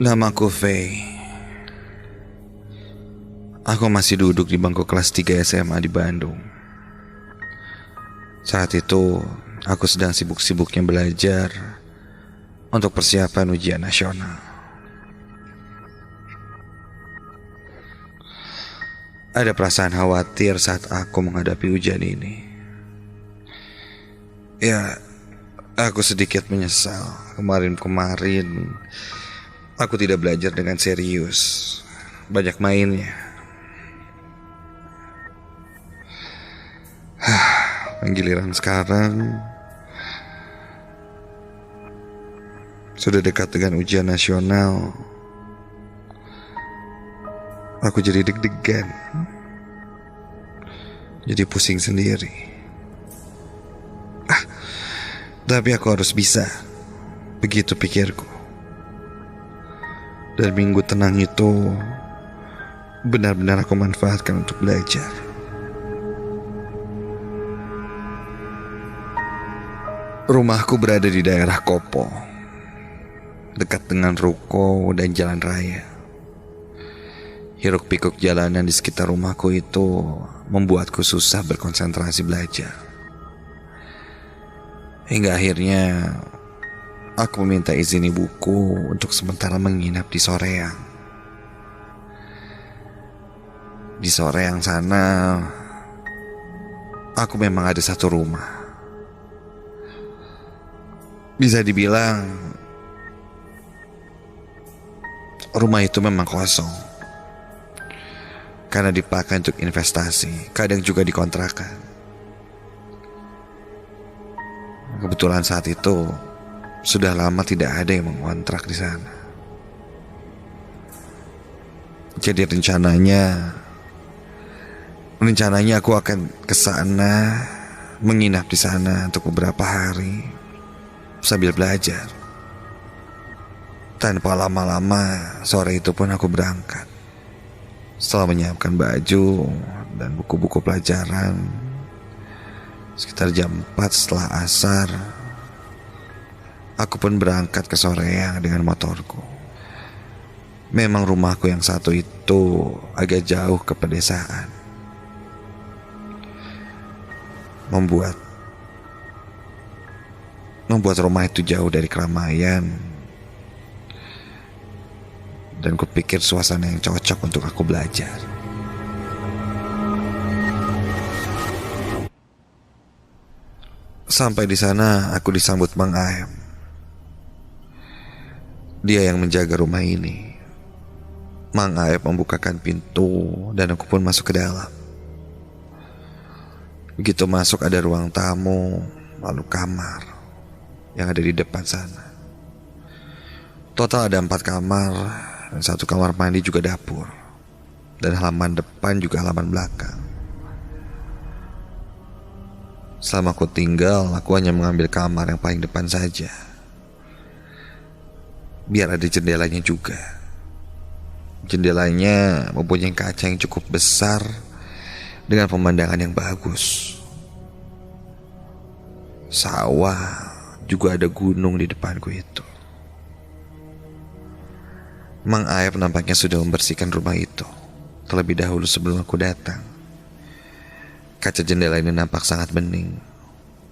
Namaku Faye. Aku masih duduk di bangku kelas 3 SMA di Bandung. Saat itu, aku sedang sibuk-sibuknya belajar untuk persiapan ujian nasional. Ada perasaan khawatir saat aku menghadapi ujian ini. Ya, aku sedikit menyesal. Kemarin aku tidak belajar dengan serius. Banyak mainnya. Giliran sekarang sudah dekat dengan ujian nasional. Aku jadi deg-degan, jadi pusing sendiri. Tapi aku harus bisa, begitu pikirku. Dan minggu tenang itu benar-benar aku manfaatkan untuk belajar. Rumahku berada di daerah Kopo, dekat dengan ruko dan jalan raya. Hiruk-pikuk jalanan di sekitar rumahku itu membuatku susah berkonsentrasi belajar. Hingga akhirnya aku meminta izin ibuku untuk sementara menginap di Soreang. Di Soreang sana, aku memang ada satu rumah. Bisa dibilang rumah itu memang kosong karena dipakai untuk investasi, kadang juga dikontrakan. Kebetulan saat itu sudah lama tidak ada yang mengontrak di sana. Jadi rencananya aku akan ke sana, menginap di sana untuk beberapa hari sambil belajar. Tanpa lama-lama, sore itu pun aku berangkat. Setelah menyiapkan baju dan buku-buku pelajaran, sekitar jam 4 setelah asar, aku pun berangkat ke Soreang dengan motorku. Memang rumahku yang satu itu agak jauh ke pedesaan, membuat rumah itu jauh dari keramaian. Dan kupikir suasana yang cocok untuk aku belajar. Sampai di sana aku disambut Mang Aem. Dia yang menjaga rumah ini. Mang Aem membukakan pintu dan aku pun masuk ke dalam. Begitu masuk ada ruang tamu, lalu kamar yang ada di depan sana. Total ada 4 kamar, dan 1 kamar mandi juga dapur. Dan halaman depan juga halaman belakang. Selama aku tinggal, aku hanya mengambil kamar yang paling depan saja, biar ada jendelanya juga. Jendelanya mempunyai kaca yang cukup besar dengan pemandangan yang bagus. Sawah, juga ada gunung di depanku itu. Mang Aep nampaknya sudah membersihkan rumah itu terlebih dahulu sebelum aku datang. Kaca jendela ini nampak sangat bening,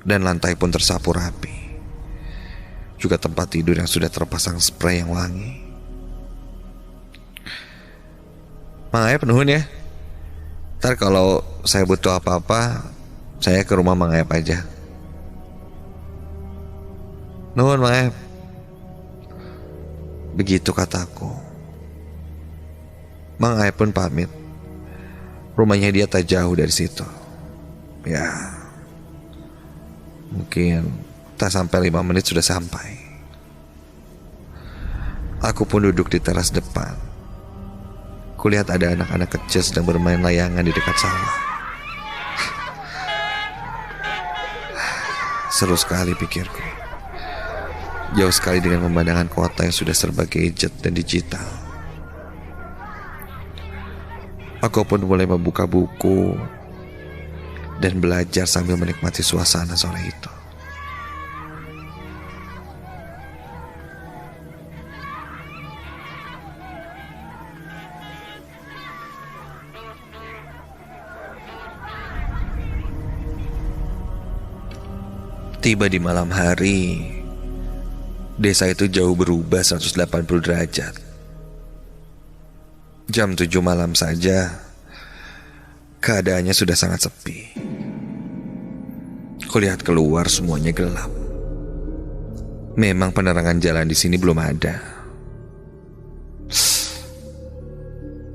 dan lantai pun tersapu rapi. Juga tempat tidur yang sudah terpasang spray yang wangi. Mang Aep nuhun ya. Ntar kalau saya butuh apa-apa, saya ke rumah Mang Aep aja. Nuhun Mang Aep. Begitu kataku. Mang Aep pun pamit. Rumahnya dia tak jauh dari situ. Ya, mungkin tak sampai 5 menit sudah sampai. Aku pun duduk di teras depan. Kulihat ada anak-anak kecil sedang bermain layangan di dekat sawah. Seru sekali pikirku. Jauh sekali dengan pemandangan kota yang sudah serba gadget dan digital. Aku pun mulai membuka buku dan belajar sambil menikmati suasana sore itu. Tiba di malam hari, desa itu jauh berubah 180 derajat. Jam 7 malam saja, keadaannya sudah sangat sepi. Kulihat keluar semuanya gelap. Memang penerangan jalan di sini belum ada.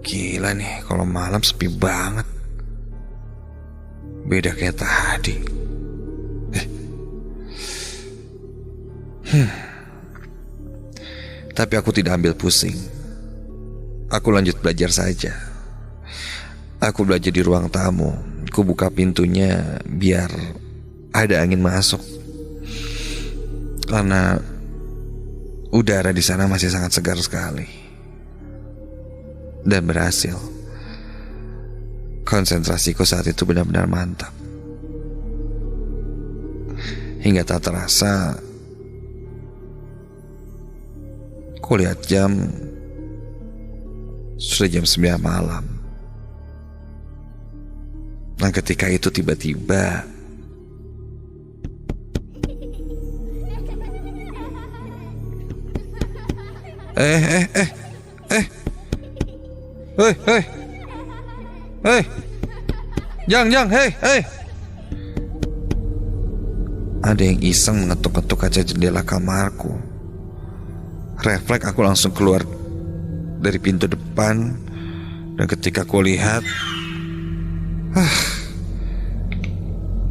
Gila nih, kalau malam sepi banget. Beda kayak tadi. Tapi aku tidak ambil pusing. Aku lanjut belajar saja. Aku belajar di ruang tamu. Aku buka pintunya biar ada angin masuk. Karena udara di sana masih sangat segar sekali. Dan berhasil. Konsentrasiku saat itu benar-benar mantap. Hingga tak terasa, aku lihat jam, sudah jam 9 malam. Dan ketika itu tiba-tiba Jang, ada yang iseng mengetuk-ketuk kaca jendela kamarku. Refleks aku langsung keluar dari pintu depan. Dan ketika aku lihat,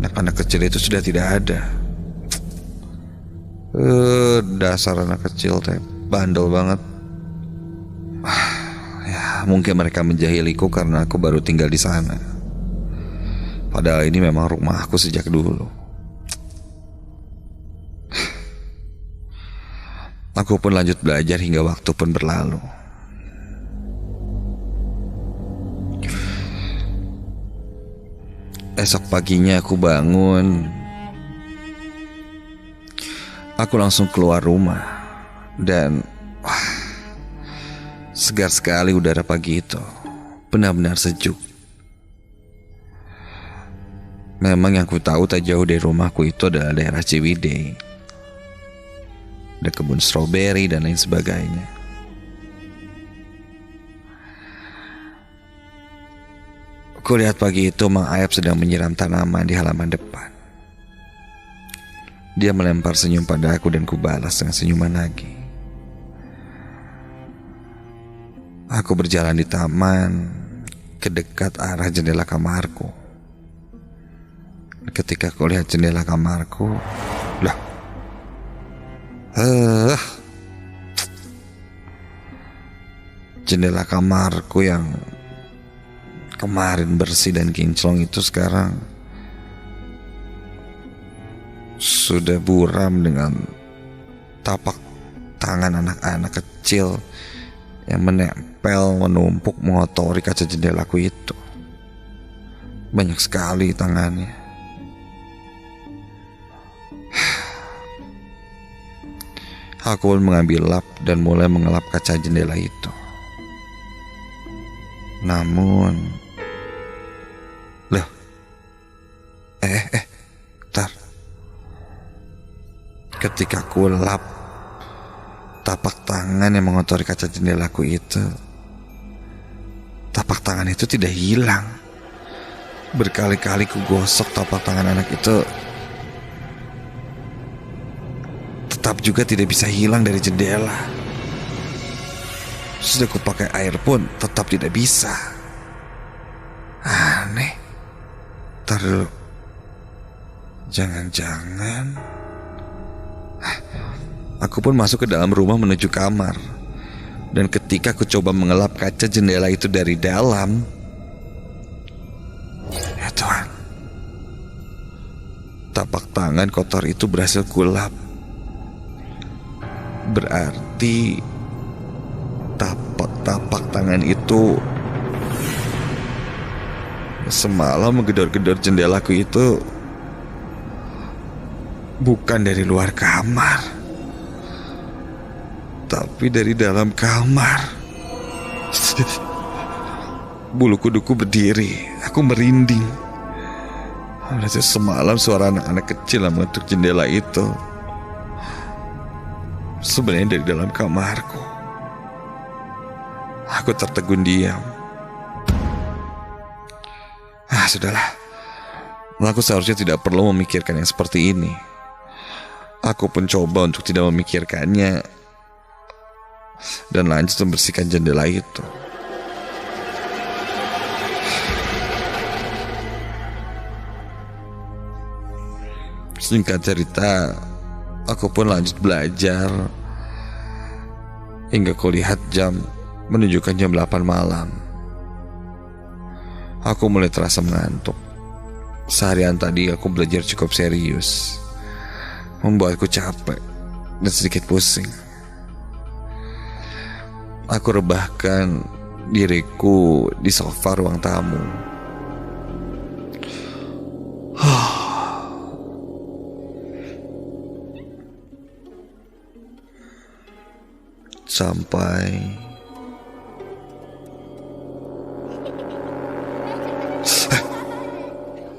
anak-anak kecil itu sudah tidak ada. Dasar anak kecil teh, bandel banget. Ya, mungkin mereka menjahiliku karena aku baru tinggal di sana. Padahal ini memang rumahku sejak dulu. Aku pun lanjut belajar hingga waktu pun berlalu. Esok paginya aku bangun. Aku langsung keluar rumah. Dan segar sekali udara pagi itu. Benar-benar sejuk. Memang yang ku tahu tak jauh dari rumahku itu adalah daerah Ciwidey. Ada kebun stroberi dan lain sebagainya. Kulihat pagi itu Mang Ayap sedang menyiram tanaman di halaman depan. Dia melempar senyum pada aku dan ku balas dengan senyuman lagi. Aku berjalan di taman ke dekat arah jendela kamarku. Ketika aku lihat jendela kamarku, jendela kamarku yang kemarin bersih dan kinclong itu sekarang sudah buram dengan tapak tangan anak-anak kecil yang menempel, menumpuk, mengotori kaca jendelaku itu. Banyak sekali tangannya. Aku pun mengambil lap dan mulai mengelap kaca jendela itu. Namun, tar. Ketika aku lap tapak tangan yang mengotori kaca jendelaku itu, tapak tangan itu tidak hilang. Berkali-kali ku gosok tapak tangan anak itu, tetap juga tidak bisa hilang dari jendela. Sudah ku pakai air pun tetap tidak bisa. Aneh. Ntar dulu. Jangan-jangan aku pun masuk ke dalam rumah menuju kamar. Dan ketika aku coba mengelap kaca jendela itu dari dalam, ya Tuhan, tapak tangan kotor itu berhasil kulap. Berarti tapak tangan itu semalam menggedor-gedor jendelaku itu bukan dari luar kamar, tapi dari dalam kamar. Bulu kuduku berdiri, aku merinding. Berarti semalam suara anak-anak kecil yang mengetuk jendela itu sebenarnya dari dalam kamarku. Aku tertegun diam. Sudahlah. Aku seharusnya tidak perlu memikirkan yang seperti ini. Aku pun coba untuk tidak memikirkannya dan lanjut membersihkan jendela itu. Singkat cerita, aku pun lanjut belajar hingga kulihat jam menunjukkan jam 8 malam. Aku mulai terasa mengantuk. Seharian tadi aku belajar cukup serius, membuatku capek dan sedikit pusing. Aku rebahkan diriku di sofa ruang tamu. Sampai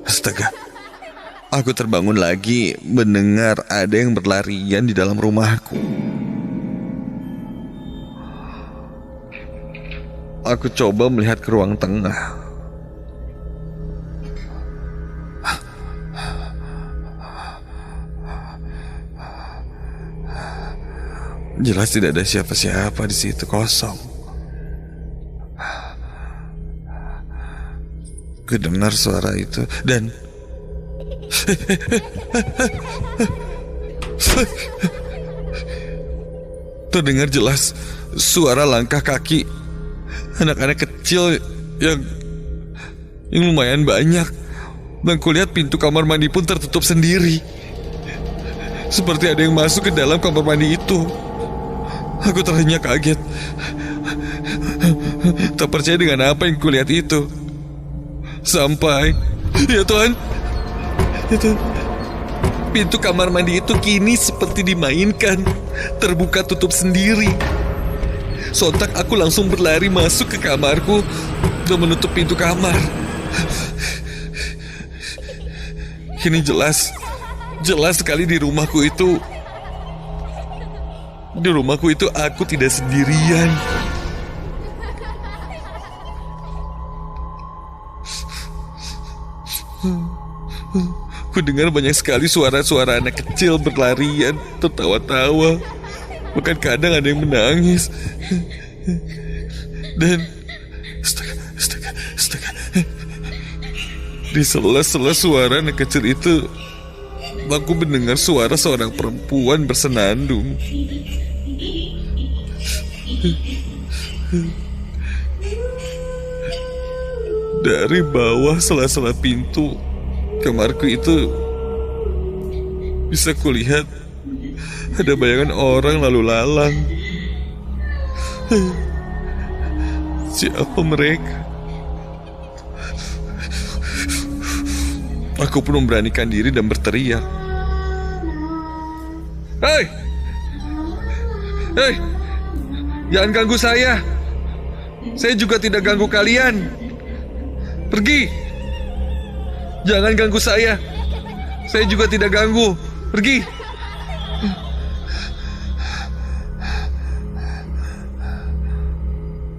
astaga, aku terbangun lagi mendengar ada yang berlarian di dalam rumahku. Aku coba melihat ke ruang tengah. Jelas tidak ada siapa-siapa di situ, kosong. Kudengar suara itu dan terdengar jelas suara langkah kaki anak-anak kecil yang lumayan banyak. Dan kulihat pintu kamar mandi pun tertutup sendiri, seperti ada yang masuk ke dalam kamar mandi itu. Aku terhenyak kaget, tak percaya dengan apa yang kulihat itu. Sampai, ya Tuhan, pintu kamar mandi itu kini seperti dimainkan, terbuka tutup sendiri. Sontak aku langsung berlari masuk ke kamarku dan menutup pintu kamar. Kini jelas sekali di rumahku itu aku tidak sendirian. Ku dengar banyak sekali suara-suara anak kecil berlarian, tertawa-tawa. Bahkan kadang ada yang menangis. Dan astaga. Di sela-sela suara anak kecil itu, aku mendengar suara seorang perempuan bersenandung. Dari bawah sela-sela pintu kamarku itu bisa kulihat ada bayangan orang lalu lalang. Siapa mereka? Aku pun memberanikan diri dan berteriak. Hei! Jangan ganggu saya. Saya juga tidak ganggu kalian. Pergi. Jangan ganggu saya. Saya juga tidak ganggu. Pergi.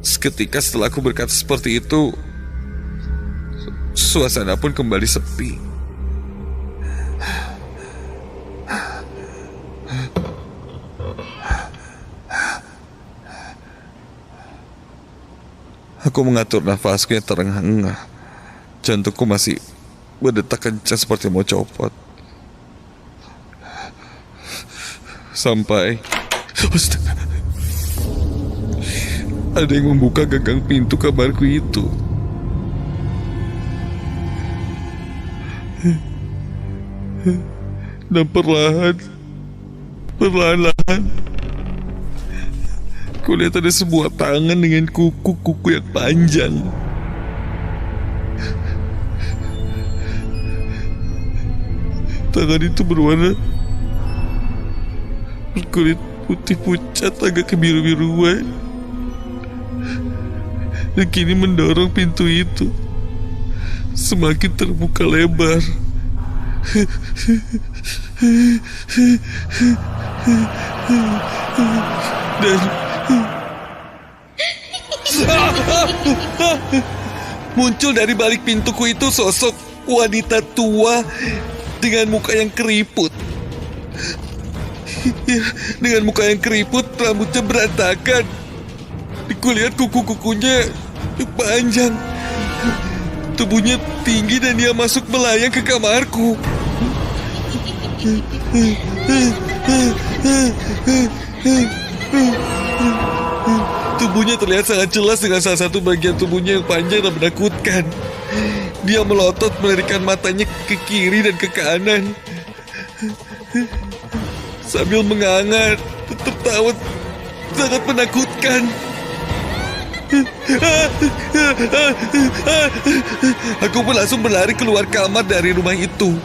Seketika setelah aku berkata seperti itu, suasana pun kembali sepi. Aku mengatur nafasku yang terengah-engah. Jantungku masih berdetak kencang seperti mau copot. Sampai ada yang membuka gagang pintu kamarku itu. Dan perlahan-lahan kulihat ada sebuah tangan dengan kuku yang panjang. Tangan itu berwarna berkulit putih pucat agak kebiru-biruan, dan kini mendorong pintu itu semakin terbuka lebar Dan muncul dari balik pintuku itu sosok wanita tua dengan muka yang keriput. Ya, dengan muka yang keriput, rambutnya berantakan. Kulihat kuku-kukunya panjang. Tubuhnya tinggi dan dia masuk melayang ke kamarku. Tubuhnya terlihat sangat jelas dengan salah satu bagian tubuhnya yang panjang dan menakutkan. Dia melotot melirikan matanya ke kiri dan ke kanan sambil menganga, tertawa sangat menakutkan. Aku pun langsung berlari keluar kamar dari rumah itu.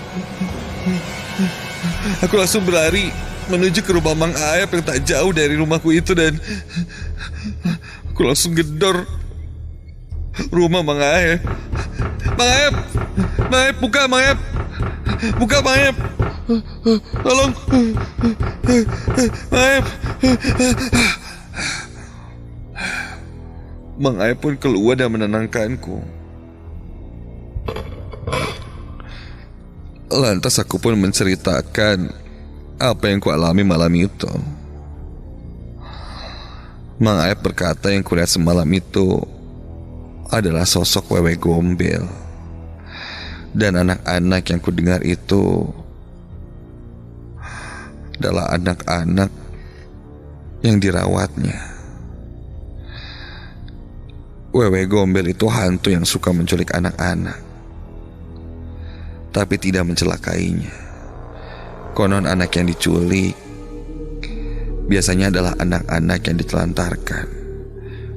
Aku langsung berlari menuju ke rumah Mang Aep yang tak jauh dari rumahku itu, dan aku langsung gedor rumah Mang Aep. Mang Aep, Mang Aep, buka Mang Aep, buka Mang Aep, tolong Mang Aep. Mang Aep pun keluar dan menenangkanku. Lantas aku pun menceritakan apa yang kualami malam itu. Mang Aep berkata yang kulihat semalam itu adalah sosok Wewe Gombel. Dan anak-anak yang kudengar itu adalah anak-anak yang dirawatnya. Wewe Gombel itu hantu yang suka menculik anak-anak, tapi tidak mencelakainya. Konon anak yang diculik biasanya adalah anak-anak yang ditelantarkan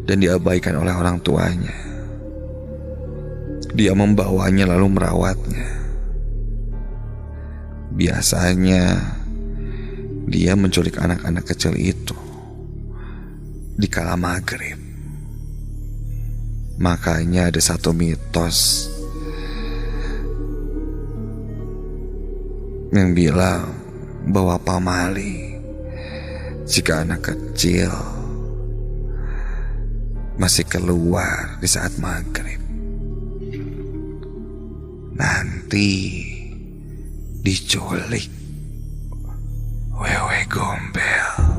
dan diabaikan oleh orang tuanya. Dia membawanya lalu merawatnya. Biasanya dia menculik anak-anak kecil itu di kala maghrib. Makanya ada satu mitos yang bilang bahwa pamali jika anak kecil masih keluar di saat maghrib, nanti diculik Wewe Gombel.